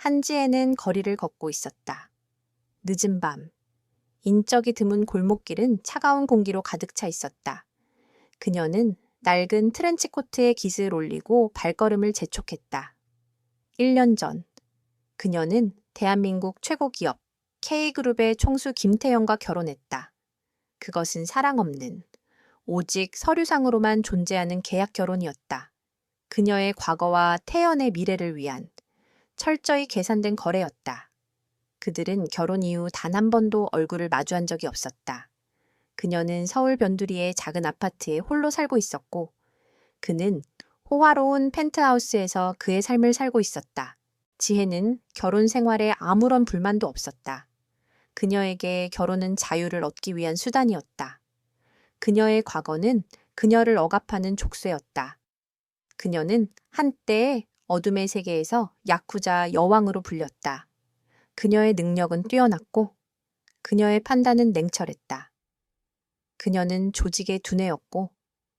한지혜는 거리를 걷고 있었다. 늦은 밤, 인적이 드문 골목길은 차가운 공기로 가득 차 있었다. 그녀는 낡은 트렌치코트에 깃을 올리고 발걸음을 재촉했다. 1년 전, 그녀는 대한민국 최고 기업 K그룹의 총수 김태형과 결혼했다. 그것은 사랑 없는, 오직 서류상으로만 존재하는 계약 결혼이었다. 그녀의 과거와 태연의 미래를 위한 철저히 계산된 거래였다. 그들은 결혼 이후 단 한 번도 얼굴을 마주한 적이 없었다. 그녀는 서울 변두리의 작은 아파트에 홀로 살고 있었고, 그는 호화로운 펜트하우스에서 그의 삶을 살고 있었다. 지혜는 결혼 생활에 아무런 불만도 없었다. 그녀에게 결혼은 자유를 얻기 위한 수단이었다. 그녀의 과거는 그녀를 억압하는 족쇄였다. 그녀는 한때 어둠의 세계에서 야쿠자 여왕으로 불렸다. 그녀의 능력은 뛰어났고 그녀의 판단은 냉철했다. 그녀는 조직의 두뇌였고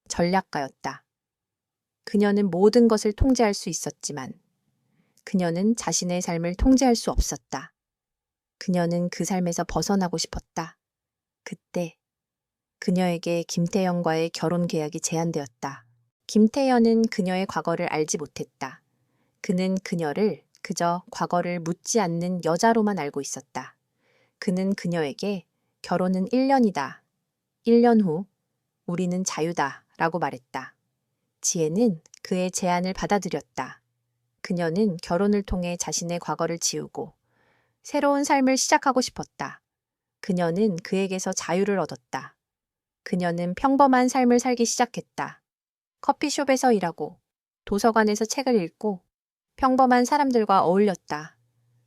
전략가였다. 그녀는 모든 것을 통제할 수 있었지만 그녀는 자신의 삶을 통제할 수 없었다. 그녀는 그 삶에서 벗어나고 싶었다. 그때 그녀에게 김태현과의 결혼 계약이 제안되었다. 김태현은 그녀의 과거를 알지 못했다. 그는 그녀를 그저 과거를 묻지 않는 여자로만 알고 있었다. 그는 그녀에게 결혼은 1년이다. 1년 후 우리는 자유다 라고 말했다. 지혜는 그의 제안을 받아들였다. 그녀는 결혼을 통해 자신의 과거를 지우고 새로운 삶을 시작하고 싶었다. 그녀는 그에게서 자유를 얻었다. 그녀는 평범한 삶을 살기 시작했다. 커피숍에서 일하고 도서관에서 책을 읽고 평범한 사람들과 어울렸다.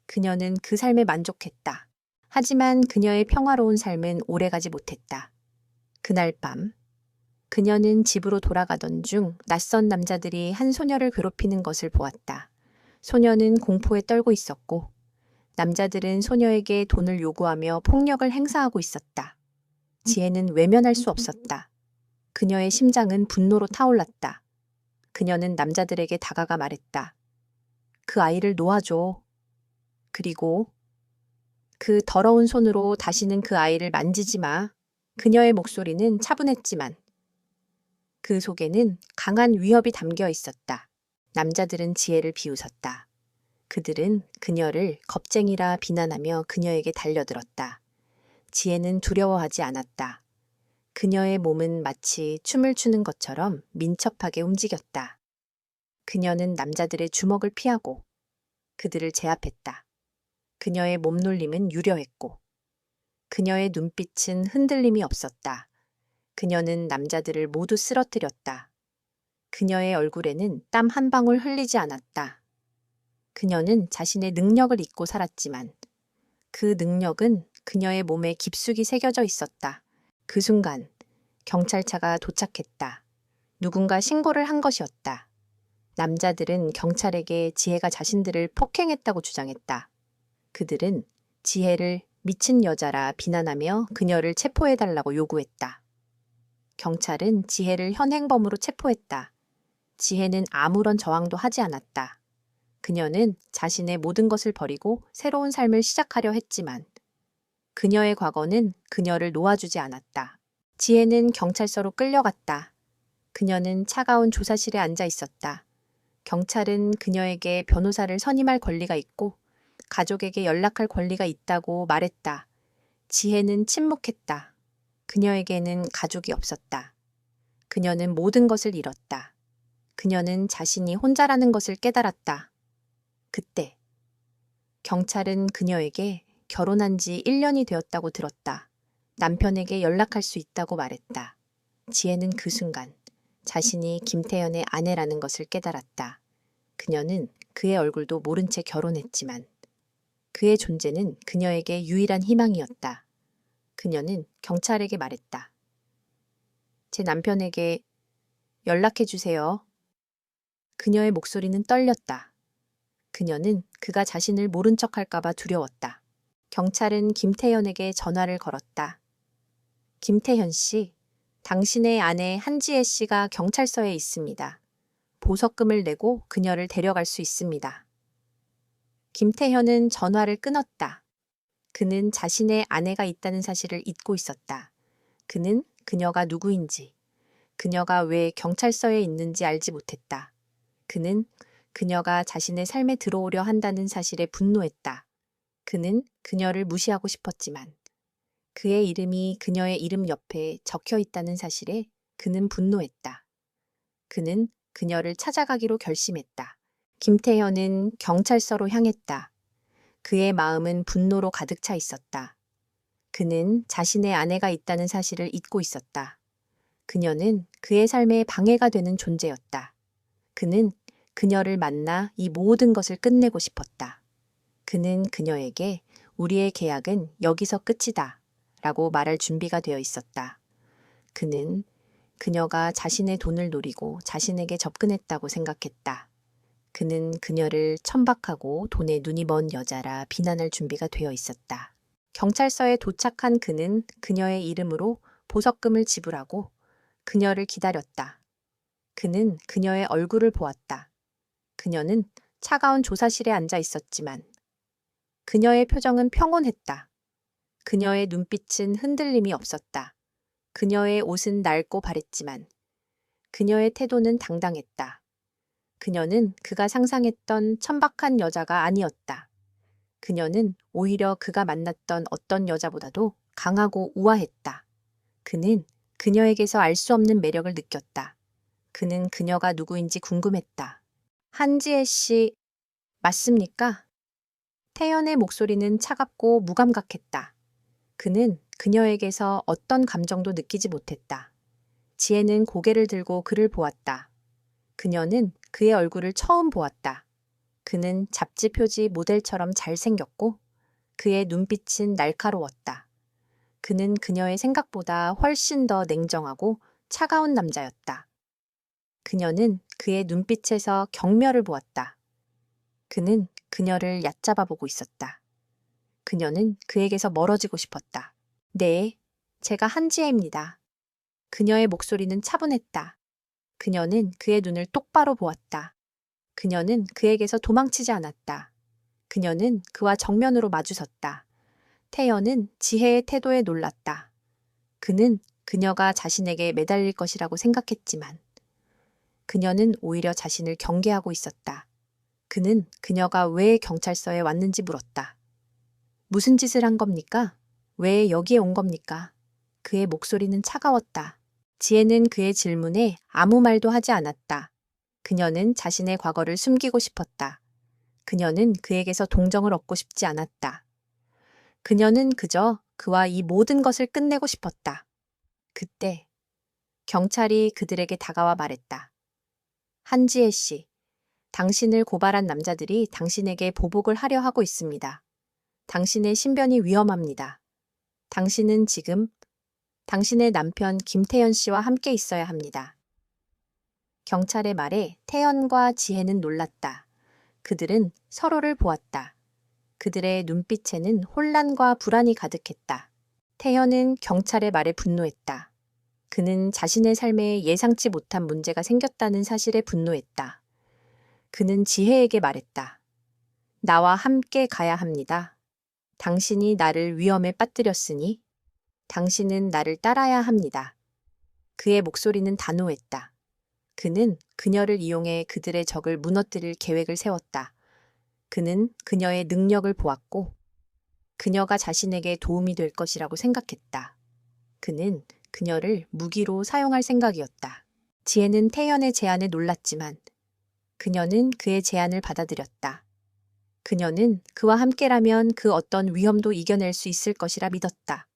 그녀는 그 삶에 만족했다. 하지만 그녀의 평화로운 삶은 오래가지 못했다. 그날 밤, 그녀는 집으로 돌아가던 중 낯선 남자들이 한 소녀를 괴롭히는 것을 보았다. 소녀는 공포에 떨고 있었고, 남자들은 소녀에게 돈을 요구하며 폭력을 행사하고 있었다. 지혜는 외면할 수 없었다. 그녀의 심장은 분노로 타올랐다. 그녀는 남자들에게 다가가 말했다. 그 아이를 놓아줘. 그리고 그 더러운 손으로 다시는 그 아이를 만지지 마. 그녀의 목소리는 차분했지만 그 속에는 강한 위협이 담겨 있었다. 남자들은 지혜를 비웃었다. 그들은 그녀를 겁쟁이라 비난하며 그녀에게 달려들었다. 지혜는 두려워하지 않았다. 그녀의 몸은 마치 춤을 추는 것처럼 민첩하게 움직였다. 그녀는 남자들의 주먹을 피하고 그들을 제압했다. 그녀의 몸놀림은 유려했고 그녀의 눈빛은 흔들림이 없었다. 그녀는 남자들을 모두 쓰러뜨렸다. 그녀의 얼굴에는 땀 한 방울 흘리지 않았다. 그녀는 자신의 능력을 잊고 살았지만 그 능력은 그녀의 몸에 깊숙이 새겨져 있었다. 그 순간 경찰차가 도착했다. 누군가 신고를 한 것이었다. 남자들은 경찰에게 지혜가 자신들을 폭행했다고 주장했다. 그들은 지혜를 미친 여자라 비난하며 그녀를 체포해달라고 요구했다. 경찰은 지혜를 현행범으로 체포했다. 지혜는 아무런 저항도 하지 않았다. 그녀는 자신의 모든 것을 버리고 새로운 삶을 시작하려 했지만 그녀의 과거는 그녀를 놓아주지 않았다. 지혜는 경찰서로 끌려갔다. 그녀는 차가운 조사실에 앉아 있었다. 경찰은 그녀에게 변호사를 선임할 권리가 있고 가족에게 연락할 권리가 있다고 말했다. 지혜는 침묵했다. 그녀에게는 가족이 없었다. 그녀는 모든 것을 잃었다. 그녀는 자신이 혼자라는 것을 깨달았다. 그때 경찰은 그녀에게 결혼한 지 1년이 되었다고 들었다. 남편에게 연락할 수 있다고 말했다. 지혜는 그 순간 자신이 김태현의 아내라는 것을 깨달았다. 그녀는 그의 얼굴도 모른 채 결혼했지만 그의 존재는 그녀에게 유일한 희망이었다. 그녀는 경찰에게 말했다. 제 남편에게 연락해 주세요. 그녀의 목소리는 떨렸다. 그녀는 그가 자신을 모른 척할까봐 두려웠다. 경찰은 김태현에게 전화를 걸었다. 김태현 씨, 당신의 아내 한지혜 씨가 경찰서에 있습니다. 보석금을 내고 그녀를 데려갈 수 있습니다. 김태현은 전화를 끊었다. 그는 자신의 아내가 있다는 사실을 잊고 있었다. 그는 그녀가 누구인지, 그녀가 왜 경찰서에 있는지 알지 못했다. 그는 그녀가 자신의 삶에 들어오려 한다는 사실에 분노했다. 그는 그녀를 무시하고 싶었지만 그의 이름이 그녀의 이름 옆에 적혀 있다는 사실에 그는 분노했다. 그는 그녀를 찾아가기로 결심했다. 김태현은 경찰서로 향했다. 그의 마음은 분노로 가득 차 있었다. 그는 자신의 아내가 있다는 사실을 잊고 있었다. 그녀는 그의 삶에 방해가 되는 존재였다. 그는 그녀를 만나 이 모든 것을 끝내고 싶었다. 그는 그녀에게 우리의 계약은 여기서 끝이다 라고 말할 준비가 되어 있었다. 그는 그녀가 자신의 돈을 노리고 자신에게 접근했다고 생각했다. 그는 그녀를 천박하고 돈에 눈이 먼 여자라 비난할 준비가 되어 있었다. 경찰서에 도착한 그는 그녀의 이름으로 보석금을 지불하고 그녀를 기다렸다. 그는 그녀의 얼굴을 보았다. 그녀는 차가운 조사실에 앉아 있었지만 그녀의 표정은 평온했다. 그녀의 눈빛은 흔들림이 없었다. 그녀의 옷은 낡고 바랬지만 그녀의 태도는 당당했다. 그녀는 그가 상상했던 천박한 여자가 아니었다. 그녀는 오히려 그가 만났던 어떤 여자보다도 강하고 우아했다. 그는 그녀에게서 알 수 없는 매력을 느꼈다. 그는 그녀가 누구인지 궁금했다. 한지혜 씨, 맞습니까? 태연의 목소리는 차갑고 무감각했다. 그는 그녀에게서 어떤 감정도 느끼지 못했다. 지혜는 고개를 들고 그를 보았다. 그녀는 그의 얼굴을 처음 보았다. 그는 잡지 표지 모델처럼 잘생겼고 그의 눈빛은 날카로웠다. 그는 그녀의 생각보다 훨씬 더 냉정하고 차가운 남자였다. 그녀는 그의 눈빛에서 경멸을 보았다. 그는 그녀를 얕잡아 보고 있었다. 그녀는 그에게서 멀어지고 싶었다. 네, 제가 한지혜입니다. 그녀의 목소리는 차분했다. 그녀는 그의 눈을 똑바로 보았다. 그녀는 그에게서 도망치지 않았다. 그녀는 그와 정면으로 마주섰다. 태연은 지혜의 태도에 놀랐다. 그는 그녀가 자신에게 매달릴 것이라고 생각했지만 그녀는 오히려 자신을 경계하고 있었다. 그는 그녀가 왜 경찰서에 왔는지 물었다. 무슨 짓을 한 겁니까? 왜 여기에 온 겁니까? 그의 목소리는 차가웠다. 지혜는 그의 질문에 아무 말도 하지 않았다. 그녀는 자신의 과거를 숨기고 싶었다. 그녀는 그에게서 동정을 얻고 싶지 않았다. 그녀는 그저 그와 이 모든 것을 끝내고 싶었다. 그때 경찰이 그들에게 다가와 말했다. 한지혜 씨, 당신을 고발한 남자들이 당신에게 보복을 하려 하고 있습니다. 당신의 신변이 위험합니다. 당신은 지금 당신의 남편 김태현 씨와 함께 있어야 합니다. 경찰의 말에 태연과 지혜는 놀랐다. 그들은 서로를 보았다. 그들의 눈빛에는 혼란과 불안이 가득했다. 태연은 경찰의 말에 분노했다. 그는 자신의 삶에 예상치 못한 문제가 생겼다는 사실에 분노했다. 그는 지혜에게 말했다. 나와 함께 가야 합니다. 당신이 나를 위험에 빠뜨렸으니 당신은 나를 따라야 합니다. 그의 목소리는 단호했다. 그는 그녀를 이용해 그들의 적을 무너뜨릴 계획을 세웠다. 그는 그녀의 능력을 보았고 그녀가 자신에게 도움이 될 것이라고 생각했다. 그는 그녀를 무기로 사용할 생각이었다. 지혜는 태연의 제안에 놀랐지만 그녀는 그의 제안을 받아들였다. 그녀는 그와 함께라면 그 어떤 위험도 이겨낼 수 있을 것이라 믿었다.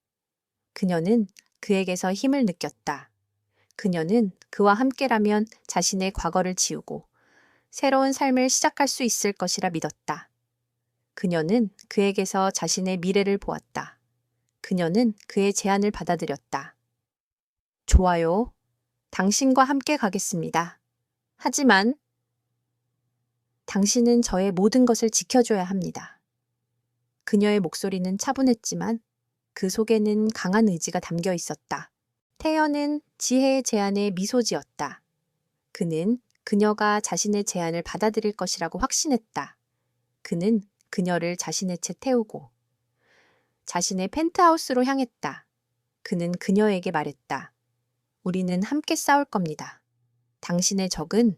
그녀는 그에게서 힘을 느꼈다. 그녀는 그와 함께라면 자신의 과거를 지우고 새로운 삶을 시작할 수 있을 것이라 믿었다. 그녀는 그에게서 자신의 미래를 보았다. 그녀는 그의 제안을 받아들였다. 좋아요. 당신과 함께 가겠습니다. 하지만 당신은 저의 모든 것을 지켜줘야 합니다. 그녀의 목소리는 차분했지만 그 속에는 강한 의지가 담겨 있었다. 태연은 지혜의 제안에 미소 지었다. 그는 그녀가 자신의 제안을 받아들일 것이라고 확신했다. 그는 그녀를 자신의 채 태우고 자신의 펜트하우스로 향했다. 그는 그녀에게 말했다. 우리는 함께 싸울 겁니다. 당신의 적은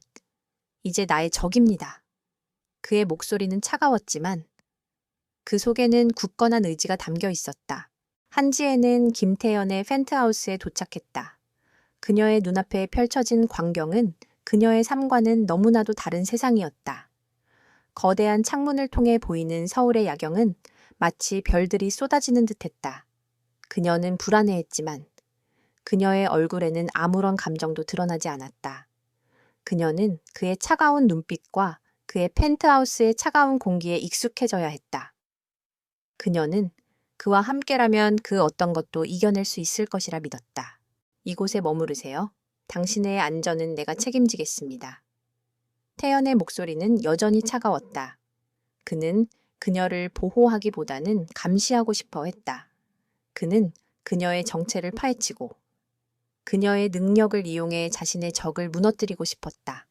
이제 나의 적입니다. 그의 목소리는 차가웠지만 그 속에는 굳건한 의지가 담겨 있었다. 한지혜는 김태연의 펜트하우스에 도착했다. 그녀의 눈앞에 펼쳐진 광경은 그녀의 삶과는 너무나도 다른 세상이었다. 거대한 창문을 통해 보이는 서울의 야경은 마치 별들이 쏟아지는 듯했다. 그녀는 불안해했지만 그녀의 얼굴에는 아무런 감정도 드러나지 않았다. 그녀는 그의 차가운 눈빛과 그의 펜트하우스의 차가운 공기에 익숙해져야 했다. 그녀는 그와 함께라면 그 어떤 것도 이겨낼 수 있을 것이라 믿었다. 이곳에 머무르세요. 당신의 안전은 내가 책임지겠습니다. 태연의 목소리는 여전히 차가웠다. 그는 그녀를 보호하기보다는 감시하고 싶어 했다. 그는 그녀의 정체를 파헤치고 그녀의 능력을 이용해 자신의 적을 무너뜨리고 싶었다.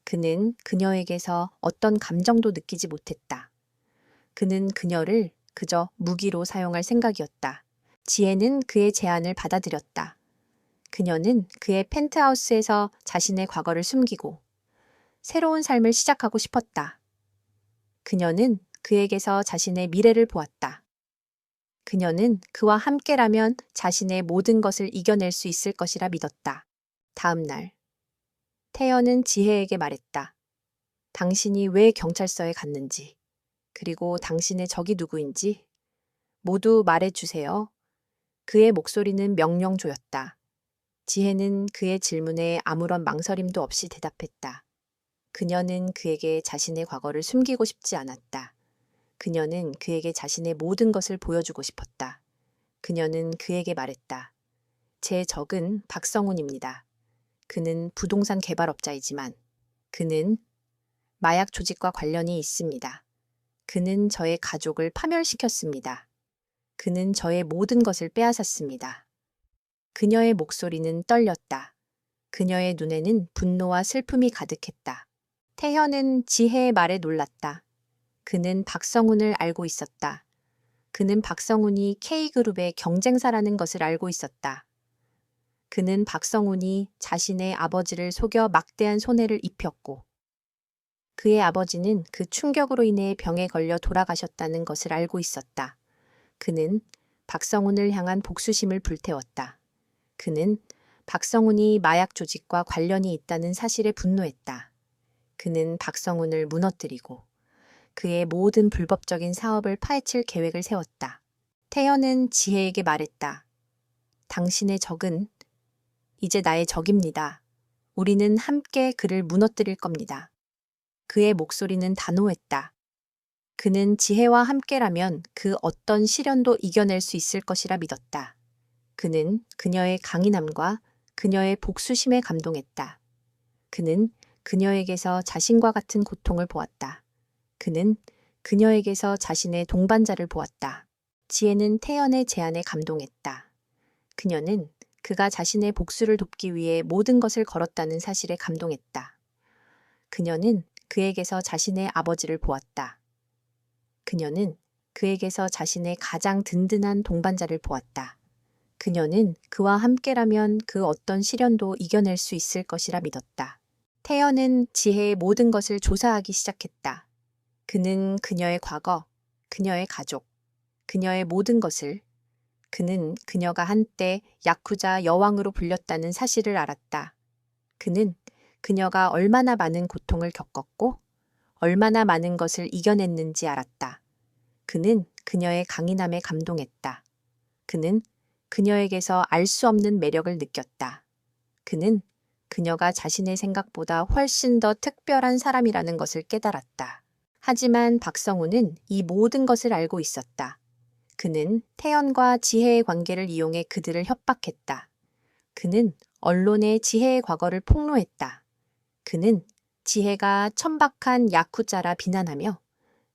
그는 그녀에게서 어떤 감정도 느끼지 못했다. 그는 그녀를 그저 무기로 사용할 생각이었다. 지혜는 그의 제안을 받아들였다. 그녀는 그의 펜트하우스에서 자신의 과거를 숨기고 새로운 삶을 시작하고 싶었다. 그녀는 그에게서 자신의 미래를 보았다. 그녀는 그와 함께라면 자신의 모든 것을 이겨낼 수 있을 것이라 믿었다. 다음 날, 태연은 지혜에게 말했다. 당신이 왜 경찰서에 갔는지, 그리고 당신의 적이 누구인지 모두 말해주세요. 그의 목소리는 명령조였다. 지혜는 그의 질문에 아무런 망설임도 없이 대답했다. 그녀는 그에게 자신의 과거를 숨기고 싶지 않았다. 그녀는 그에게 자신의 모든 것을 보여주고 싶었다. 그녀는 그에게 말했다. 제 적은 박성훈입니다. 그는 부동산 개발업자이지만 그는 마약 조직과 관련이 있습니다. 그는 저의 가족을 파멸시켰습니다. 그는 저의 모든 것을 빼앗았습니다. 그녀의 목소리는 떨렸다. 그녀의 눈에는 분노와 슬픔이 가득했다. 태현은 지혜의 말에 놀랐다. 그는 박성훈을 알고 있었다. 그는 박성훈이 K그룹의 경쟁사라는 것을 알고 있었다. 그는 박성훈이 자신의 아버지를 속여 막대한 손해를 입혔고 그의 아버지는 그 충격으로 인해 병에 걸려 돌아가셨다는 것을 알고 있었다. 그는 박성훈을 향한 복수심을 불태웠다. 그는 박성훈이 마약 조직과 관련이 있다는 사실에 분노했다. 그는 박성훈을 무너뜨리고 그의 모든 불법적인 사업을 파헤칠 계획을 세웠다. 태연은 지혜에게 말했다. 당신의 적은 이제 나의 적입니다. 우리는 함께 그를 무너뜨릴 겁니다. 그의 목소리는 단호했다. 그는 지혜와 함께라면 그 어떤 시련도 이겨낼 수 있을 것이라 믿었다. 그는 그녀의 강인함과 그녀의 복수심에 감동했다. 그는 그녀에게서 자신과 같은 고통을 보았다. 그는 그녀에게서 자신의 동반자를 보았다. 지혜는 태연의 제안에 감동했다. 그녀는 그가 자신의 복수를 돕기 위해 모든 것을 걸었다는 사실에 감동했다. 그녀는 그에게서 자신의 아버지를 보았다. 그녀는 그에게서 자신의 가장 든든한 동반자를 보았다. 그녀는 그와 함께라면 그 어떤 시련도 이겨낼 수 있을 것이라 믿었다. 태연은 지혜의 모든 것을 조사하기 시작했다. 그는 그녀의 과거, 그녀의 가족, 그녀의 모든 것을, 그는 그녀가 한때 야쿠자 여왕으로 불렸다는 사실을 알았다. 그는 그녀가 얼마나 많은 고통을 겪었고 얼마나 많은 것을 이겨냈는지 알았다. 그는 그녀의 강인함에 감동했다. 그는 그녀에게서 알 수 없는 매력을 느꼈다. 그는 그녀가 자신의 생각보다 훨씬 더 특별한 사람이라는 것을 깨달았다. 하지만 박성훈은 이 모든 것을 알고 있었다. 그는 태연과 지혜의 관계를 이용해 그들을 협박했다. 그는 언론에 지혜의 과거를 폭로했다. 그는 지혜가 천박한 야쿠자라 비난하며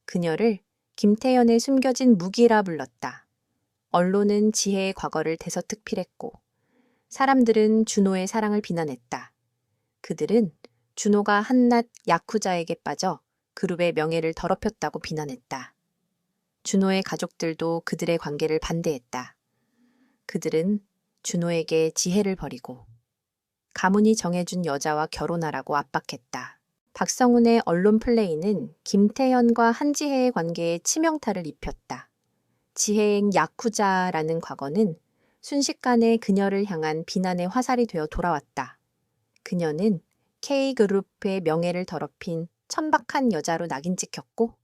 그녀를 김태연의 숨겨진 무기라 불렀다. 언론은 지혜의 과거를 대서특필했고 사람들은 준호의 사랑을 비난했다. 그들은 준호가 한낱 야쿠자에게 빠져 그룹의 명예를 더럽혔다고 비난했다. 준호의 가족들도 그들의 관계를 반대했다. 그들은 준호에게 지혜를 버리고 가문이 정해준 여자와 결혼하라고 압박했다. 박성훈의 언론 플레이는 김태현과 한지혜의 관계에 치명타를 입혔다. 지혜행 야쿠자라는 과거는 순식간에 그녀를 향한 비난의 화살이 되어 돌아왔다. 그녀는 K그룹의 명예를 더럽힌 천박한 여자로 낙인 찍혔고,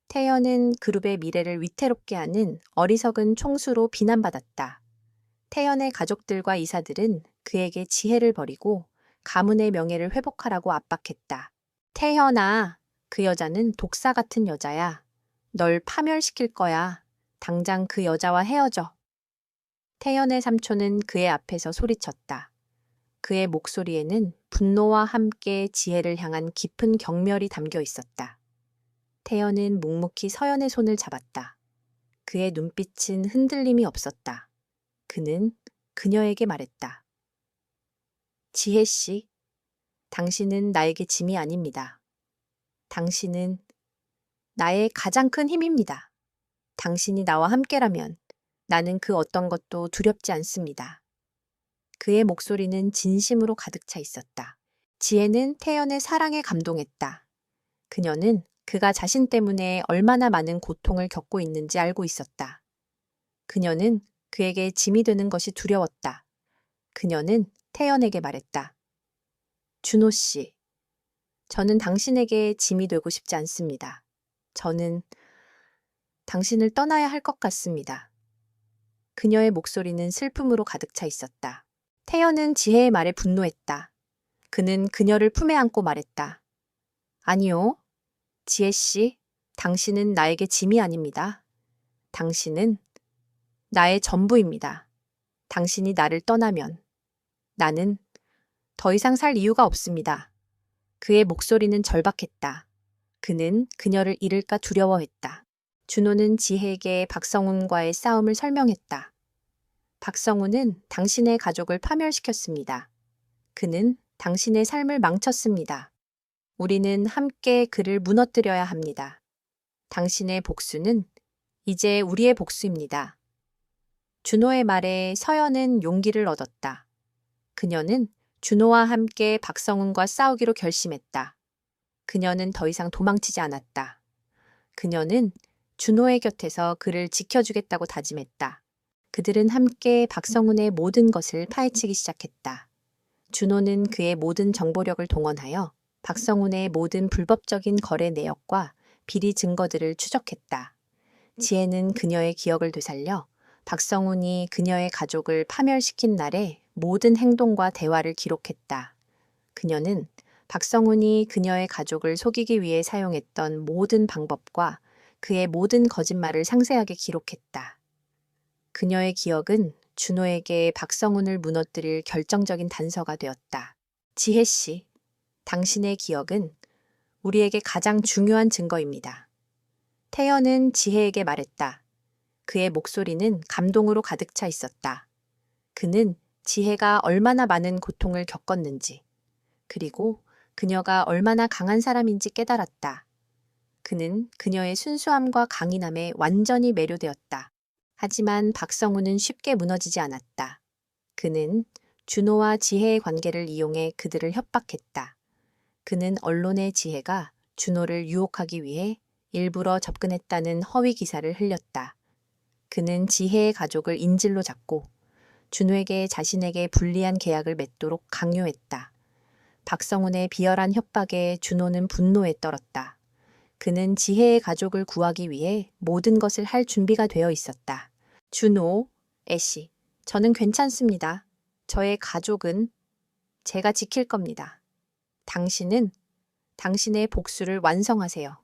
태연은 그룹의 미래를 위태롭게 하는 어리석은 총수로 비난받았다. 태연의 가족들과 이사들은 그에게 지혜를 버리고 가문의 명예를 회복하라고 압박했다. 태연아, 그 여자는 독사 같은 여자야. 널 파멸시킬 거야. 당장 그 여자와 헤어져. 태연의 삼촌은 그의 앞에서 소리쳤다. 그의 목소리에는 분노와 함께 지혜를 향한 깊은 경멸이 담겨 있었다. 태연은 묵묵히 서연의 손을 잡았다. 그의 눈빛은 흔들림이 없었다. 그는 그녀에게 말했다. 지혜 씨, 당신은 나에게 짐이 아닙니다. 당신은 나의 가장 큰 힘입니다. 당신이 나와 함께라면 나는 그 어떤 것도 두렵지 않습니다. 그의 목소리는 진심으로 가득 차 있었다. 지혜는 태연의 사랑에 감동했다. 그녀는 그가 자신 때문에 얼마나 많은 고통을 겪고 있는지 알고 있었다. 그녀는 그에게 짐이 되는 것이 두려웠다. 그녀는 태연에게 말했다. 준호 씨, 저는 당신에게 짐이 되고 싶지 않습니다. 저는 당신을 떠나야 할 것 같습니다. 그녀의 목소리는 슬픔으로 가득 차 있었다. 태연은 지혜의 말에 분노했다. 그는 그녀를 품에 안고 말했다. 아니요. 지혜 씨, 당신은 나에게 짐이 아닙니다. 당신은 나의 전부입니다. 당신이 나를 떠나면 나는 더 이상 살 이유가 없습니다. 그의 목소리는 절박했다. 그는 그녀를 잃을까 두려워했다. 준호는 지혜에게 박성훈과의 싸움을 설명했다. 박성훈은 당신의 가족을 파멸시켰습니다. 그는 당신의 삶을 망쳤습니다. 우리는 함께 그를 무너뜨려야 합니다. 당신의 복수는 이제 우리의 복수입니다. 준호의 말에 서연은 용기를 얻었다. 그녀는 준호와 함께 박성훈과 싸우기로 결심했다. 그녀는 더 이상 도망치지 않았다. 그녀는 준호의 곁에서 그를 지켜주겠다고 다짐했다. 그들은 함께 박성훈의 모든 것을 파헤치기 시작했다. 준호는 그의 모든 정보력을 동원하여 박성훈의 모든 불법적인 거래 내역과 비리 증거들을 추적했다. 지혜는 그녀의 기억을 되살려 박성훈이 그녀의 가족을 파멸시킨 날의 모든 행동과 대화를 기록했다. 그녀는 박성훈이 그녀의 가족을 속이기 위해 사용했던 모든 방법과 그의 모든 거짓말을 상세하게 기록했다. 그녀의 기억은 준호에게 박성훈을 무너뜨릴 결정적인 단서가 되었다. 지혜 씨, 당신의 기억은 우리에게 가장 중요한 증거입니다. 태연은 지혜에게 말했다. 그의 목소리는 감동으로 가득 차 있었다. 그는 지혜가 얼마나 많은 고통을 겪었는지, 그리고 그녀가 얼마나 강한 사람인지 깨달았다. 그는 그녀의 순수함과 강인함에 완전히 매료되었다. 하지만 박성훈은 쉽게 무너지지 않았다. 그는 준호와 지혜의 관계를 이용해 그들을 협박했다. 그는 언론의 지혜가 준호를 유혹하기 위해 일부러 접근했다는 허위 기사를 흘렸다. 그는 지혜의 가족을 인질로 잡고 준호에게 자신에게 불리한 계약을 맺도록 강요했다. 박성훈의 비열한 협박에 준호는 분노에 떨었다. 그는 지혜의 가족을 구하기 위해 모든 것을 할 준비가 되어 있었다. 준호, 애씨, 저는 괜찮습니다. 저의 가족은 제가 지킬 겁니다. 당신은 당신의 복수를 완성하세요.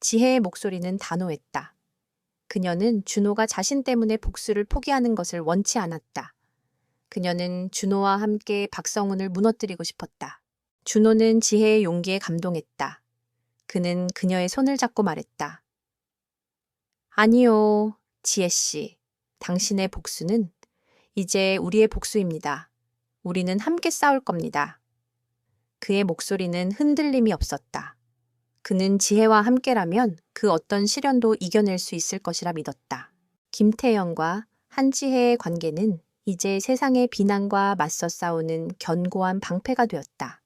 지혜의 목소리는 단호했다. 그녀는 준호가 자신 때문에 복수를 포기하는 것을 원치 않았다. 그녀는 준호와 함께 박성훈을 무너뜨리고 싶었다. 준호는 지혜의 용기에 감동했다. 그는 그녀의 손을 잡고 말했다. 아니요, 지혜씨. 당신의 복수는 이제 우리의 복수입니다. 우리는 함께 싸울 겁니다. 그의 목소리는 흔들림이 없었다. 그는 지혜와 함께라면 그 어떤 시련도 이겨낼 수 있을 것이라 믿었다. 김태연과 한지혜의 관계는 이제 세상의 비난과 맞서 싸우는 견고한 방패가 되었다.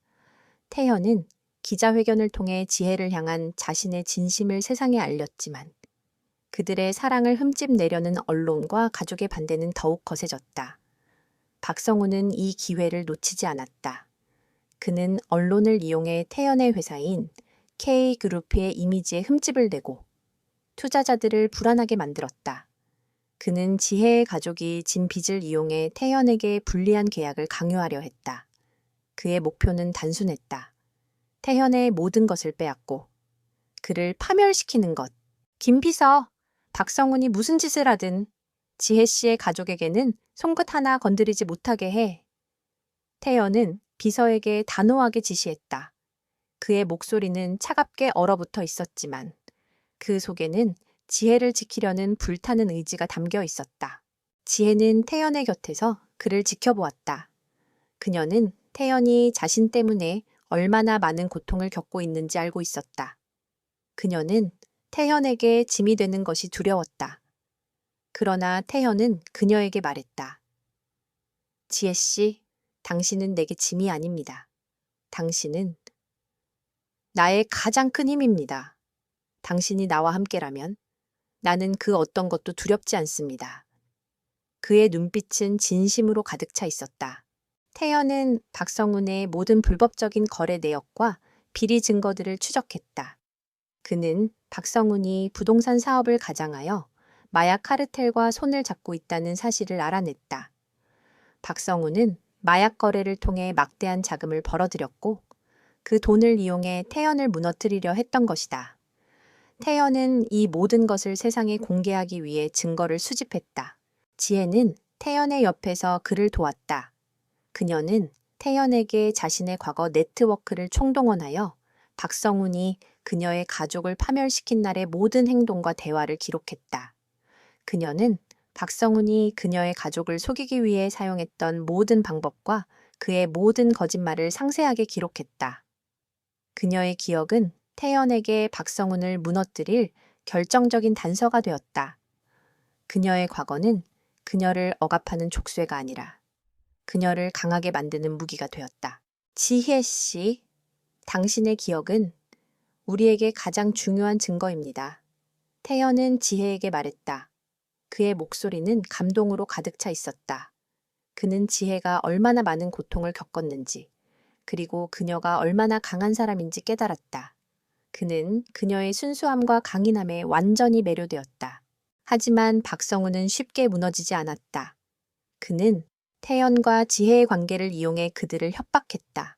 태연은 기자회견을 통해 지혜를 향한 자신의 진심을 세상에 알렸지만 그들의 사랑을 흠집내려는 언론과 가족의 반대는 더욱 거세졌다. 박성우는 이 기회를 놓치지 않았다. 그는 언론을 이용해 태연의 회사인 K그룹의 이미지에 흠집을 내고 투자자들을 불안하게 만들었다. 그는 지혜의 가족이 진 빚을 이용해 태연에게 불리한 계약을 강요하려 했다. 그의 목표는 단순했다. 태연의 모든 것을 빼앗고 그를 파멸시키는 것. 김 비서, 박성훈이 무슨 짓을 하든 지혜 씨의 가족에게는 손끝 하나 건드리지 못하게 해. 태연은 비서에게 단호하게 지시했다. 그의 목소리는 차갑게 얼어붙어 있었지만 그 속에는 지혜를 지키려는 불타는 의지가 담겨 있었다. 지혜는 태연의 곁에서 그를 지켜보았다. 그녀는 태연이 자신 때문에 얼마나 많은 고통을 겪고 있는지 알고 있었다. 그녀는 태연에게 짐이 되는 것이 두려웠다. 그러나 태연은 그녀에게 말했다. 지혜 씨, 당신은 내게 짐이 아닙니다. 당신은 나의 가장 큰 힘입니다. 당신이 나와 함께라면 나는 그 어떤 것도 두렵지 않습니다. 그의 눈빛은 진심으로 가득 차 있었다. 태연은 박성훈의 모든 불법적인 거래 내역과 비리 증거들을 추적했다. 그는 박성훈이 부동산 사업을 가장하여 마약 카르텔과 손을 잡고 있다는 사실을 알아냈다. 박성훈은 마약 거래를 통해 막대한 자금을 벌어들였고 그 돈을 이용해 태연을 무너뜨리려 했던 것이다. 태연은 이 모든 것을 세상에 공개하기 위해 증거를 수집했다. 지혜는 태연의 옆에서 그를 도왔다. 그녀는 태연에게 자신의 과거 네트워크를 총동원하여 박성훈이 그녀의 가족을 파멸시킨 날의 모든 행동과 대화를 기록했다. 그녀는 박성훈이 그녀의 가족을 속이기 위해 사용했던 모든 방법과 그의 모든 거짓말을 상세하게 기록했다. 그녀의 기억은 태연에게 박성훈을 무너뜨릴 결정적인 단서가 되었다. 그녀의 과거는 그녀를 억압하는 족쇄가 아니라 그녀를 강하게 만드는 무기가 되었다. 지혜 씨, 당신의 기억은 우리에게 가장 중요한 증거입니다. 태연은 지혜에게 말했다. 그의 목소리는 감동으로 가득 차 있었다. 그는 지혜가 얼마나 많은 고통을 겪었는지, 그리고 그녀가 얼마나 강한 사람인지 깨달았다. 그는 그녀의 순수함과 강인함에 완전히 매료되었다. 하지만 박성우는 쉽게 무너지지 않았다. 그는 태연과 지혜의 관계를 이용해 그들을 협박했다.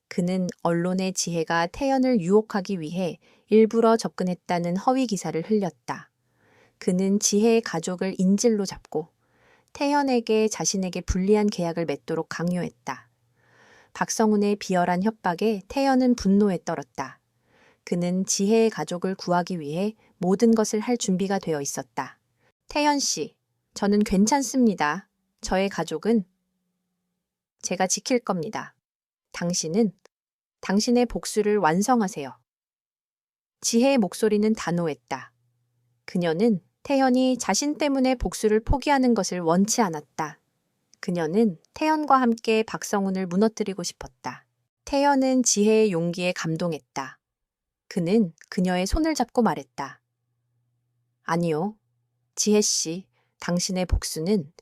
그는 언론의 지혜가 태연을 유혹하기 위해 일부러 접근했다는 허위 기사를 흘렸다. 그는 지혜의 가족을 인질로 잡고 태연에게 자신에게 불리한 계약을 맺도록 강요했다. 박성훈의 비열한 협박에 태연은 분노에 떨었다. 그는 지혜의 가족을 구하기 위해 모든 것을 할 준비가 되어 있었다. 태연 씨, 저는 괜찮습니다. 저의 가족은 제가 지킬 겁니다. 당신은 당신의 복수를 완성하세요. 지혜의 목소리는 단호했다. 그녀는 태연이 자신 때문에 복수를 포기하는 것을 원치 않았다. 그녀는 태연과 함께 박성훈을 무너뜨리고 싶었다. 태연은 지혜의 용기에 감동했다. 그는 그녀의 손을 잡고 말했다. 아니요. 지혜 씨, 당신의 복수는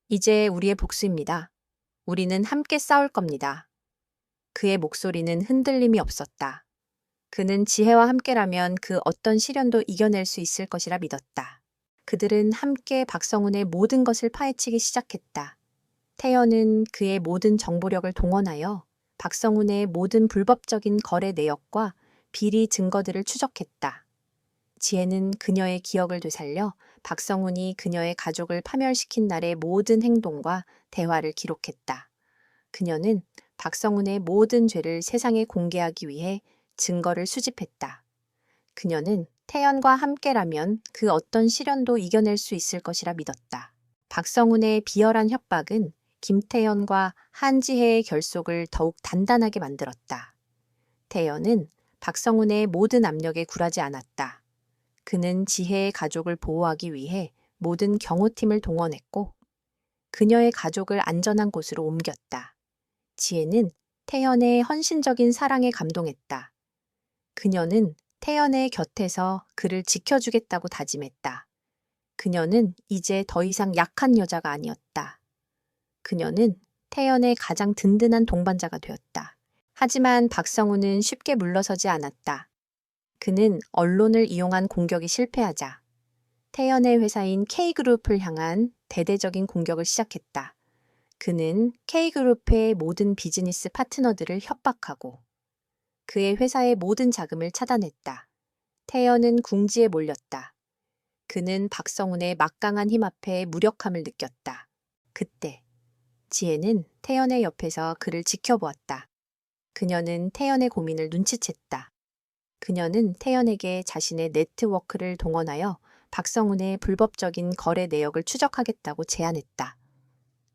이제 우리의 복수입니다. 우리는 함께 싸울 겁니다. 그의 목소리는 흔들림이 없었다. 그는 지혜와 함께라면 그 어떤 시련도 이겨낼 수 있을 것이라 믿었다. 그들은 함께 박성훈의 모든 것을 파헤치기 시작했다. 태연은 그의 모든 정보력을 동원하여 박성훈의 모든 불법적인 거래 내역과 비리 증거들을 추적했다. 지혜는 그녀의 기억을 되살려 박성훈이 그녀의 가족을 파멸시킨 날의 모든 행동과 대화를 기록했다. 그녀는 박성훈의 모든 죄를 세상에 공개하기 위해 증거를 수집했다. 그녀는 태연과 함께라면 그 어떤 시련도 이겨낼 수 있을 것이라 믿었다. 박성훈의 비열한 협박은 김태연과 한지혜의 결속을 더욱 단단하게 만들었다. 태연은 박성훈의 모든 압력에 굴하지 않았다. 그는 지혜의 가족을 보호하기 위해 모든 경호팀을 동원했고 그녀의 가족을 안전한 곳으로 옮겼다. 지혜는 태연의 헌신적인 사랑에 감동했다. 그녀는 태연의 곁에서 그를 지켜주겠다고 다짐했다. 그녀는 이제 더 이상 약한 여자가 아니었다. 그녀는 태연의 가장 든든한 동반자가 되었다. 하지만 박성우는 쉽게 물러서지 않았다. 그는 언론을 이용한 공격이 실패하자 태연의 회사인 K그룹을 향한 대대적인 공격을 시작했다. 그는 K그룹의 모든 비즈니스 파트너들을 협박하고 그의 회사의 모든 자금을 차단했다. 태연은 궁지에 몰렸다. 그는 박성훈의 막강한 힘 앞에 무력함을 느꼈다. 그때 지혜는 태연의 옆에서 그를 지켜보았다. 그녀는 태연의 고민을 눈치챘다. 그녀는 태연에게 자신의 네트워크를 동원하여 박성훈의 불법적인 거래 내역을 추적하겠다고 제안했다.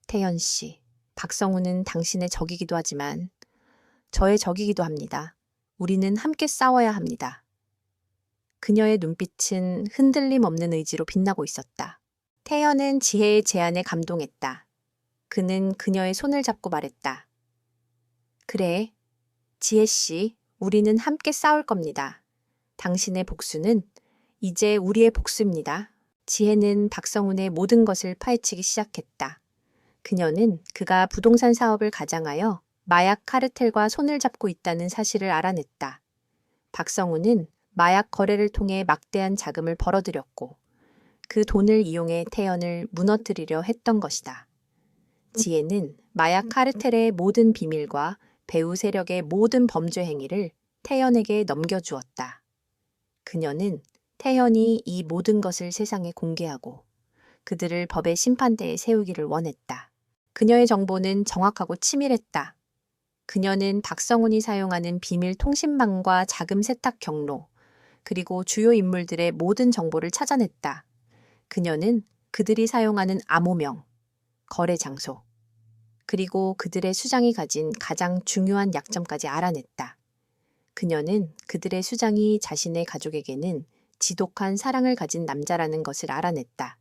태연 씨, 박성훈은 당신의 적이기도 하지만 저의 적이기도 합니다. 우리는 함께 싸워야 합니다. 그녀의 눈빛은 흔들림 없는 의지로 빛나고 있었다. 태연은 지혜의 제안에 감동했다. 그는 그녀의 손을 잡고 말했다. 그래, 지혜 씨, 우리는 함께 싸울 겁니다. 당신의 복수는 이제 우리의 복수입니다. 지혜는 박성훈의 모든 것을 파헤치기 시작했다. 그녀는 그가 부동산 사업을 가장하여 마약 카르텔과 손을 잡고 있다는 사실을 알아냈다. 박성훈은 마약 거래를 통해 막대한 자금을 벌어들였고 그 돈을 이용해 태연을 무너뜨리려 했던 것이다. 지혜는 마약 카르텔의 모든 비밀과 배후 세력의 모든 범죄 행위를 태연에게 넘겨주었다. 그녀는 태연이 이 모든 것을 세상에 공개하고 그들을 법의 심판대에 세우기를 원했다. 그녀의 정보는 정확하고 치밀했다. 그녀는 박성훈이 사용하는 비밀 통신망과 자금 세탁 경로, 그리고 주요 인물들의 모든 정보를 찾아냈다. 그녀는 그들이 사용하는 암호명, 거래 장소, 그리고 그들의 수장이 가진 가장 중요한 약점까지 알아냈다. 그녀는 그들의 수장이 자신의 가족에게는 지독한 사랑을 가진 남자라는 것을 알아냈다.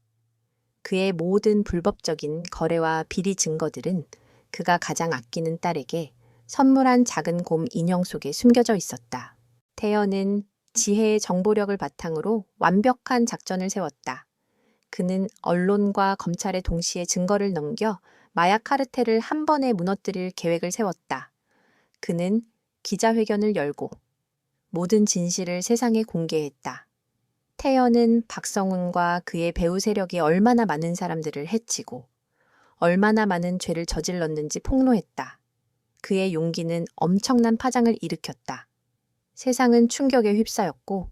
그의 모든 불법적인 거래와 비리 증거들은 그가 가장 아끼는 딸에게 선물한 작은 곰 인형 속에 숨겨져 있었다. 태연은 지혜의 정보력을 바탕으로 완벽한 작전을 세웠다. 그는 언론과 검찰에 동시에 증거를 넘겨 마약 카르텔을 한 번에 무너뜨릴 계획을 세웠다. 그는 기자회견을 열고 모든 진실을 세상에 공개했다. 태연은 박성훈과 그의 배후 세력이 얼마나 많은 사람들을 해치고 얼마나 많은 죄를 저질렀는지 폭로했다. 그의 용기는 엄청난 파장을 일으켰다. 세상은 충격에 휩싸였고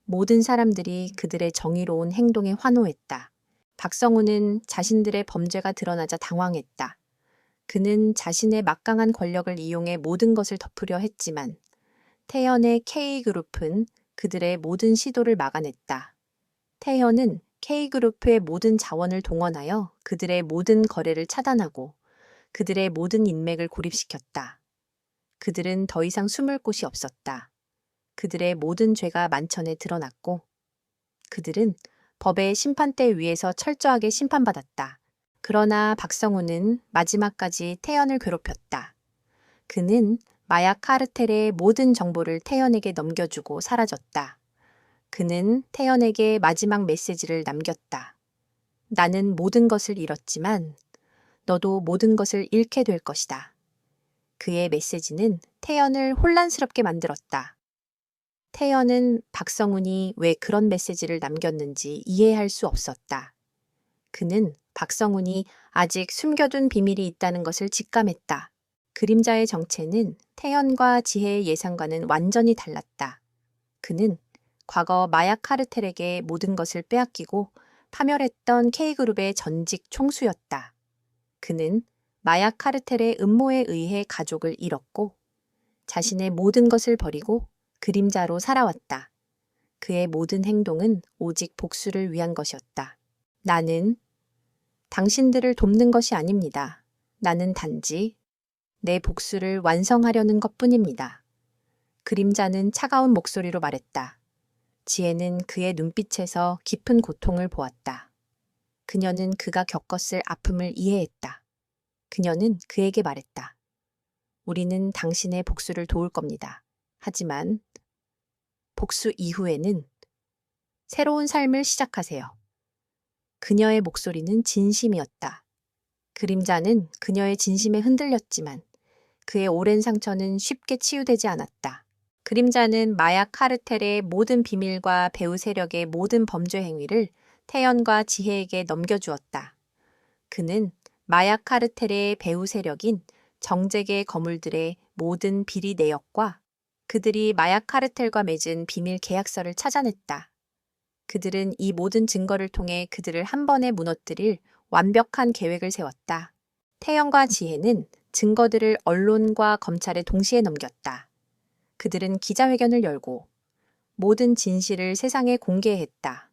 모든 사람들이 그들의 정의로운 행동에 환호했다. 박성훈은 자신들의 범죄가 드러나자 당황했다. 그는 자신의 막강한 권력을 이용해 모든 것을 덮으려 했지만 태연의 K그룹은 그들의 모든 시도를 막아냈다. 태연은 K그룹의 모든 자원을 동원하여 그들의 모든 거래를 차단하고 그들의 모든 인맥을 고립시켰다. 그들은 더 이상 숨을 곳이 없었다. 그들의 모든 죄가 만천에 드러났고 그들은 법의 심판대 위에서 철저하게 심판받았다. 그러나 박성우는 마지막까지 태연을 괴롭혔다. 그는 마약 카르텔의 모든 정보를 태연에게 넘겨주고 사라졌다. 그는 태연에게 마지막 메시지를 남겼다. 나는 모든 것을 잃었지만 너도 모든 것을 잃게 될 것이다. 그의 메시지는 태연을 혼란스럽게 만들었다. 태연은 박성훈이 왜 그런 메시지를 남겼는지 이해할 수 없었다. 그는 박성훈이 아직 숨겨둔 비밀이 있다는 것을 직감했다. 그림자의 정체는 태연과 지혜의 예상과는 완전히 달랐다. 그는 과거 마약 카르텔에게 모든 것을 빼앗기고 파멸했던 K그룹의 전직 총수였다. 그는 마약 카르텔의 음모에 의해 가족을 잃었고 자신의 모든 것을 버리고 그림자로 살아왔다. 그의 모든 행동은 오직 복수를 위한 것이었다. 나는 당신들을 돕는 것이 아닙니다. 나는 단지 내 복수를 완성하려는 것뿐입니다. 그림자는 차가운 목소리로 말했다. 지혜는 그의 눈빛에서 깊은 고통을 보았다. 그녀는 그가 겪었을 아픔을 이해했다. 그녀는 그에게 말했다. 우리는 당신의 복수를 도울 겁니다. 하지만 복수 이후에는 새로운 삶을 시작하세요. 그녀의 목소리는 진심이었다. 그림자는 그녀의 진심에 흔들렸지만 그의 오랜 상처는 쉽게 치유되지 않았다. 그림자는 마약 카르텔의 모든 비밀과 배후 세력의 모든 범죄 행위를 태연과 지혜에게 넘겨주었다. 그는 마약 카르텔의 배후 세력인 정재계 거물들의 모든 비리 내역과 그들이 마약 카르텔과 맺은 비밀 계약서를 찾아냈다. 그들은 이 모든 증거를 통해 그들을 한 번에 무너뜨릴 완벽한 계획을 세웠다. 태연과 지혜는 증거들을 언론과 검찰에 동시에 넘겼다. 그들은 기자회견을 열고 모든 진실을 세상에 공개했다.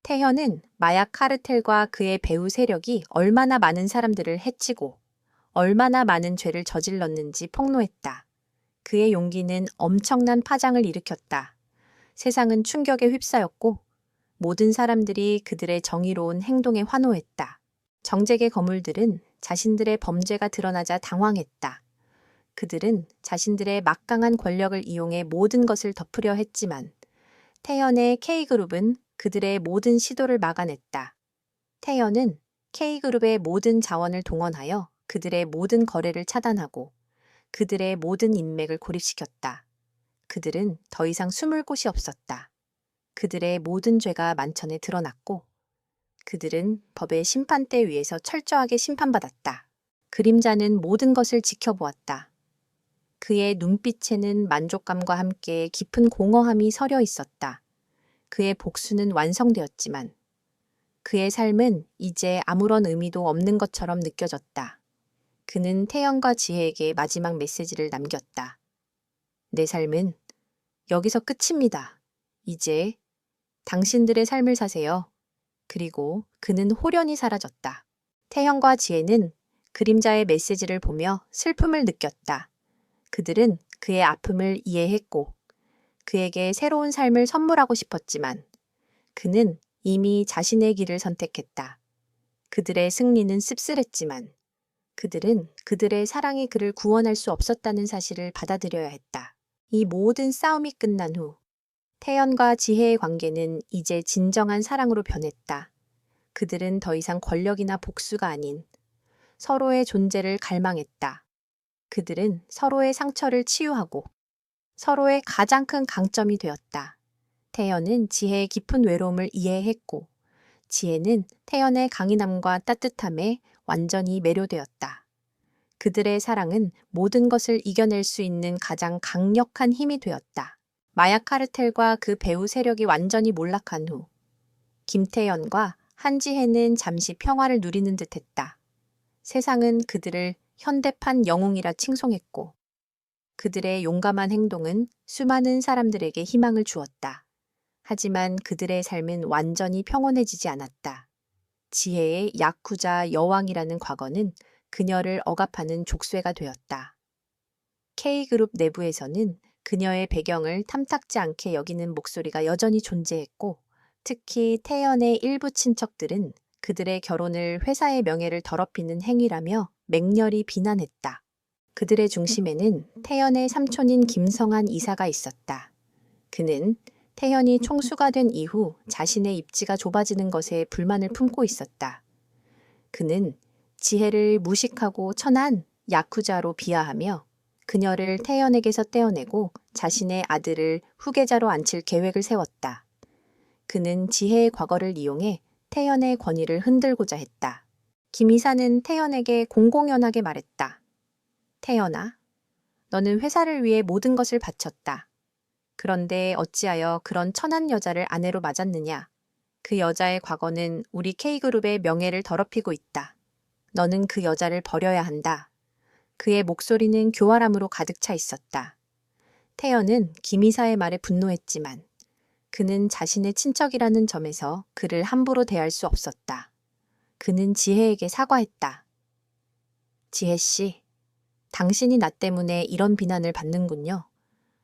태현은 마약 카르텔과 그의 배후 세력이 얼마나 많은 사람들을 해치고 얼마나 많은 죄를 저질렀는지 폭로했다. 그의 용기는 엄청난 파장을 일으켰다. 세상은 충격에 휩싸였고 모든 사람들이 그들의 정의로운 행동에 환호했다. 정재계 거물들은 자신들의 범죄가 드러나자 당황했다. 그들은 자신들의 막강한 권력을 이용해 모든 것을 덮으려 했지만 태연의 K그룹은 그들의 모든 시도를 막아냈다. 태연은 K그룹의 모든 자원을 동원하여 그들의 모든 거래를 차단하고 그들의 모든 인맥을 고립시켰다. 그들은 더 이상 숨을 곳이 없었다. 그들의 모든 죄가 만천에 드러났고 그들은 법의 심판대 위에서 철저하게 심판받았다. 그림자는 모든 것을 지켜보았다. 그의 눈빛에는 만족감과 함께 깊은 공허함이 서려 있었다. 그의 복수는 완성되었지만 그의 삶은 이제 아무런 의미도 없는 것처럼 느껴졌다. 그는 태연과 지혜에게 마지막 메시지를 남겼다. 내 삶은 여기서 끝입니다. 이제 당신들의 삶을 사세요. 그리고 그는 홀연히 사라졌다. 태연과 지혜는 그림자의 메시지를 보며 슬픔을 느꼈다. 그들은 그의 아픔을 이해했고 그에게 새로운 삶을 선물하고 싶었지만 그는 이미 자신의 길을 선택했다. 그들의 승리는 씁쓸했지만 그들은 그들의 사랑이 그를 구원할 수 없었다는 사실을 받아들여야 했다. 이 모든 싸움이 끝난 후 태연과 지혜의 관계는 이제 진정한 사랑으로 변했다. 그들은 더 이상 권력이나 복수가 아닌 서로의 존재를 갈망했다. 그들은 서로의 상처를 치유하고 서로의 가장 큰 강점이 되었다. 태연은 지혜의 깊은 외로움을 이해했고 지혜는 태연의 강인함과 따뜻함에 완전히 매료되었다. 그들의 사랑은 모든 것을 이겨낼 수 있는 가장 강력한 힘이 되었다. 마약 카르텔과 그 배후 세력이 완전히 몰락한 후 김태연과 한지혜는 잠시 평화를 누리는 듯했다. 세상은 그들을 현대판 영웅이라 칭송했고 그들의 용감한 행동은 수많은 사람들에게 희망을 주었다. 하지만 그들의 삶은 완전히 평온해지지 않았다. 지혜의 야쿠자 여왕이라는 과거는 그녀를 억압하는 족쇄가 되었다. K그룹 내부에서는 그녀의 배경을 탐탁지 않게 여기는 목소리가 여전히 존재했고 특히 태연의 일부 친척들은 그들의 결혼을 회사의 명예를 더럽히는 행위라며 맹렬히 비난했다. 그들의 중심에는 태연의 삼촌인 김성한 이사가 있었다. 그는 태연이 총수가 된 이후 자신의 입지가 좁아지는 것에 불만을 품고 있었다. 그는 지혜를 무식하고 천한 야쿠자로 비하하며 그녀를 태연에게서 떼어내고 자신의 아들을 후계자로 앉힐 계획을 세웠다. 그는 지혜의 과거를 이용해 태연의 권위를 흔들고자 했다. 김 이사는 태연에게 공공연하게 말했다. 태연아, 너는 회사를 위해 모든 것을 바쳤다. 그런데 어찌하여 그런 천한 여자를 아내로 맞았느냐? 그 여자의 과거는 우리 K그룹의 명예를 더럽히고 있다. 너는 그 여자를 버려야 한다. 그의 목소리는 교활함으로 가득 차 있었다. 태연은 김 이사의 말에 분노했지만 그는 자신의 친척이라는 점에서 그를 함부로 대할 수 없었다. 그는 지혜에게 사과했다. 지혜 씨, 당신이 나 때문에 이런 비난을 받는군요.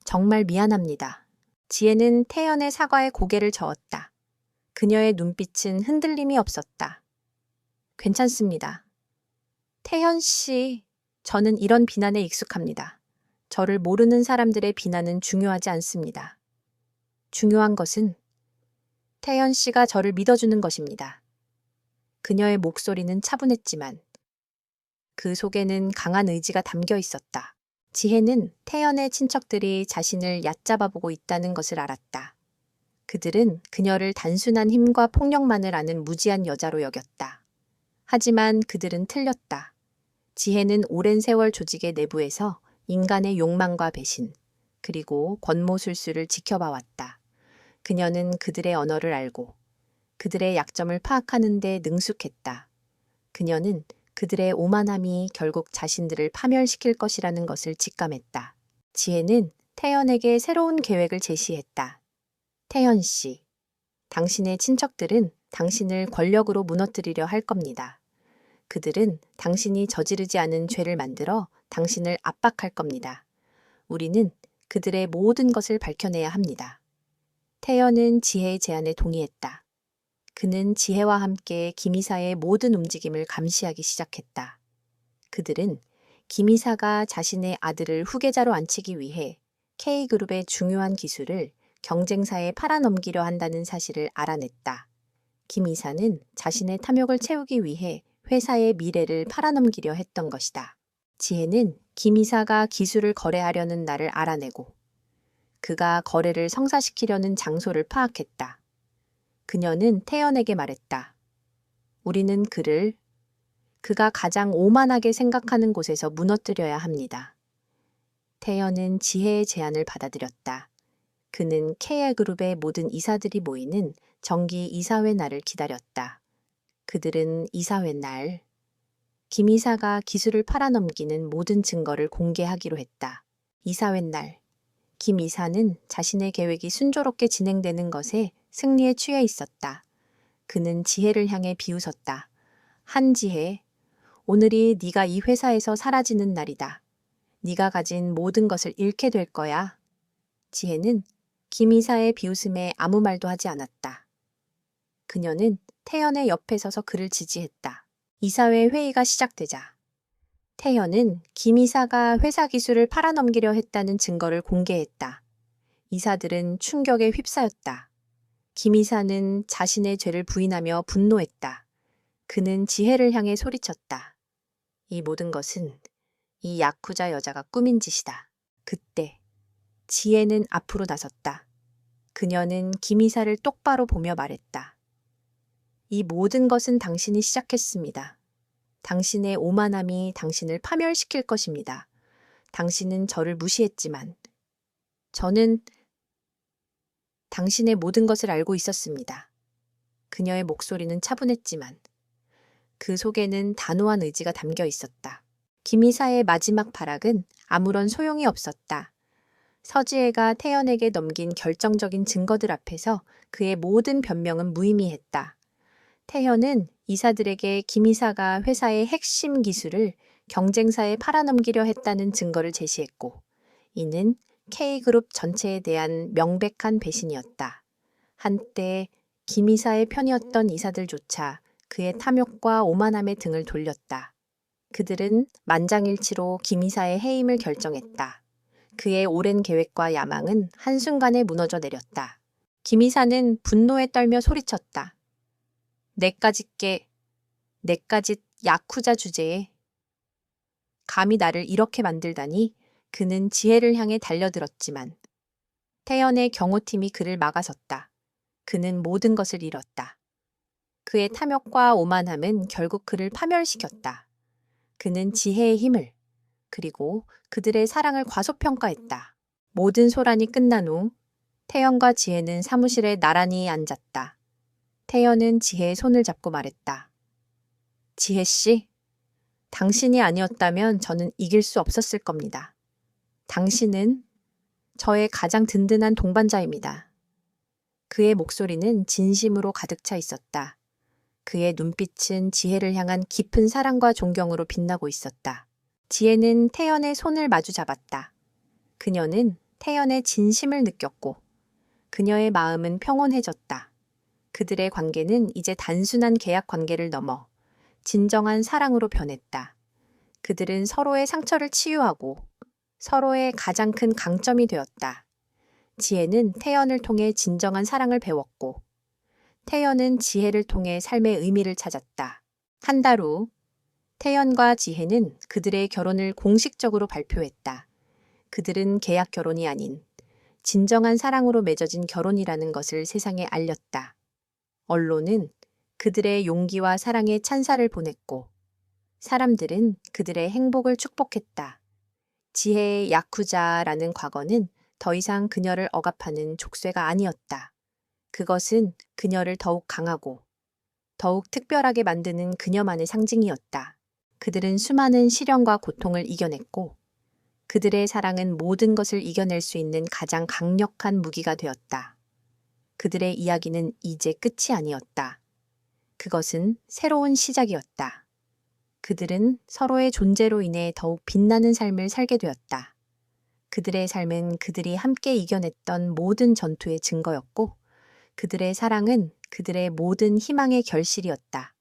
정말 미안합니다. 지혜는 태연의 사과에 고개를 저었다. 그녀의 눈빛은 흔들림이 없었다. 괜찮습니다. 태연 씨, 저는 이런 비난에 익숙합니다. 저를 모르는 사람들의 비난은 중요하지 않습니다. 중요한 것은 태연 씨가 저를 믿어주는 것입니다. 그녀의 목소리는 차분했지만 그 속에는 강한 의지가 담겨 있었다. 지혜는 태연의 친척들이 자신을 얕잡아보고 있다는 것을 알았다. 그들은 그녀를 단순한 힘과 폭력만을 아는 무지한 여자로 여겼다. 하지만 그들은 틀렸다. 지혜는 오랜 세월 조직의 내부에서 인간의 욕망과 배신, 그리고 권모술수를 지켜봐왔다. 그녀는 그들의 언어를 알고 그들의 약점을 파악하는 데 능숙했다. 그녀는 그들의 오만함이 결국 자신들을 파멸시킬 것이라는 것을 직감했다. 지혜는 태연에게 새로운 계획을 제시했다. 태연 씨, 당신의 친척들은 당신을 권력으로 무너뜨리려 할 겁니다. 그들은 당신이 저지르지 않은 죄를 만들어 당신을 압박할 겁니다. 우리는 그들의 모든 것을 밝혀내야 합니다. 태연은 지혜의 제안에 동의했다. 그는 지혜와 함께 김이사의 모든 움직임을 감시하기 시작했다. 그들은 김이사가 자신의 아들을 후계자로 앉히기 위해 K그룹의 중요한 기술을 경쟁사에 팔아넘기려 한다는 사실을 알아냈다. 김이사는 자신의 탐욕을 채우기 위해 회사의 미래를 팔아넘기려 했던 것이다. 지혜는 김이사가 기술을 거래하려는 날을 알아내고 그가 거래를 성사시키려는 장소를 파악했다. 그녀는 태연에게 말했다. 우리는 그가 가장 오만하게 생각하는 곳에서 무너뜨려야 합니다. 태연은 지혜의 제안을 받아들였다. 그는 K그룹의 모든 이사들이 모이는 정기 이사회 날을 기다렸다. 그들은 이사회 날 김 이사가 기술을 팔아넘기는 모든 증거를 공개하기로 했다. 이사회 날 김 이사는 자신의 계획이 순조롭게 진행되는 것에 승리에 취해 있었다. 그는 지혜를 향해 비웃었다. 한지혜, 오늘이 네가 이 회사에서 사라지는 날이다. 네가 가진 모든 것을 잃게 될 거야. 지혜는 김 이사의 비웃음에 아무 말도 하지 않았다. 그녀는 태연의 옆에 서서 그를 지지했다. 이사회 회의가 시작되자 태연은 김 이사가 회사 기술을 팔아넘기려 했다는 증거를 공개했다. 이사들은 충격에 휩싸였다. 김 이사는 자신의 죄를 부인하며 분노했다. 그는 지혜를 향해 소리쳤다. 이 모든 것은 이 야쿠자 여자가 꾸민 짓이다. 그때 지혜는 앞으로 나섰다. 그녀는 김 이사를 똑바로 보며 말했다. 이 모든 것은 당신이 시작했습니다. 당신의 오만함이 당신을 파멸시킬 것입니다. 당신은 저를 무시했지만 저는 당신의 모든 것을 알고 있었습니다. 그녀의 목소리는 차분했지만 그 속에는 단호한 의지가 담겨 있었다. 김 이사의 마지막 발악은 아무런 소용이 없었다. 서지혜가 태연에게 넘긴 결정적인 증거들 앞에서 그의 모든 변명은 무의미했다. 태연은 이사들에게 김 이사가 회사의 핵심 기술을 경쟁사에 팔아넘기려 했다는 증거를 제시했고, 이는 K그룹 전체에 대한 명백한 배신이었다. 한때 김 이사의 편이었던 이사들조차 그의 탐욕과 오만함의 등을 돌렸다. 그들은 만장일치로 김 이사의 해임을 결정했다. 그의 오랜 계획과 야망은 한순간에 무너져 내렸다. 김 이사는 분노에 떨며 소리쳤다. 내까짓 야쿠자 주제에 감히 나를 이렇게 만들다니. 그는 지혜를 향해 달려들었지만 태연의 경호팀이 그를 막아섰다. 그는 모든 것을 잃었다. 그의 탐욕과 오만함은 결국 그를 파멸시켰다. 그는 지혜의 힘을, 그리고 그들의 사랑을 과소평가했다. 모든 소란이 끝난 후 태연과 지혜는 사무실에 나란히 앉았다. 태연은 지혜의 손을 잡고 말했다. 지혜 씨, 당신이 아니었다면 저는 이길 수 없었을 겁니다. 당신은 저의 가장 든든한 동반자입니다. 그의 목소리는 진심으로 가득 차 있었다. 그의 눈빛은 지혜를 향한 깊은 사랑과 존경으로 빛나고 있었다. 지혜는 태연의 손을 마주 잡았다. 그녀는 태연의 진심을 느꼈고 그녀의 마음은 평온해졌다. 그들의 관계는 이제 단순한 계약 관계를 넘어 진정한 사랑으로 변했다. 그들은 서로의 상처를 치유하고 서로의 가장 큰 강점이 되었다. 지혜는 태연을 통해 진정한 사랑을 배웠고, 태연은 지혜를 통해 삶의 의미를 찾았다. 한 달 후, 태연과 지혜는 그들의 결혼을 공식적으로 발표했다. 그들은 계약 결혼이 아닌 진정한 사랑으로 맺어진 결혼이라는 것을 세상에 알렸다. 언론은 그들의 용기와 사랑에 찬사를 보냈고, 사람들은 그들의 행복을 축복했다. 지혜의 야쿠자라는 과거는 더 이상 그녀를 억압하는 족쇄가 아니었다. 그것은 그녀를 더욱 강하고 더욱 특별하게 만드는 그녀만의 상징이었다. 그들은 수많은 시련과 고통을 이겨냈고, 그들의 사랑은 모든 것을 이겨낼 수 있는 가장 강력한 무기가 되었다. 그들의 이야기는 이제 끝이 아니었다. 그것은 새로운 시작이었다. 그들은 서로의 존재로 인해 더욱 빛나는 삶을 살게 되었다. 그들의 삶은 그들이 함께 이겨냈던 모든 전투의 증거였고, 그들의 사랑은 그들의 모든 희망의 결실이었다.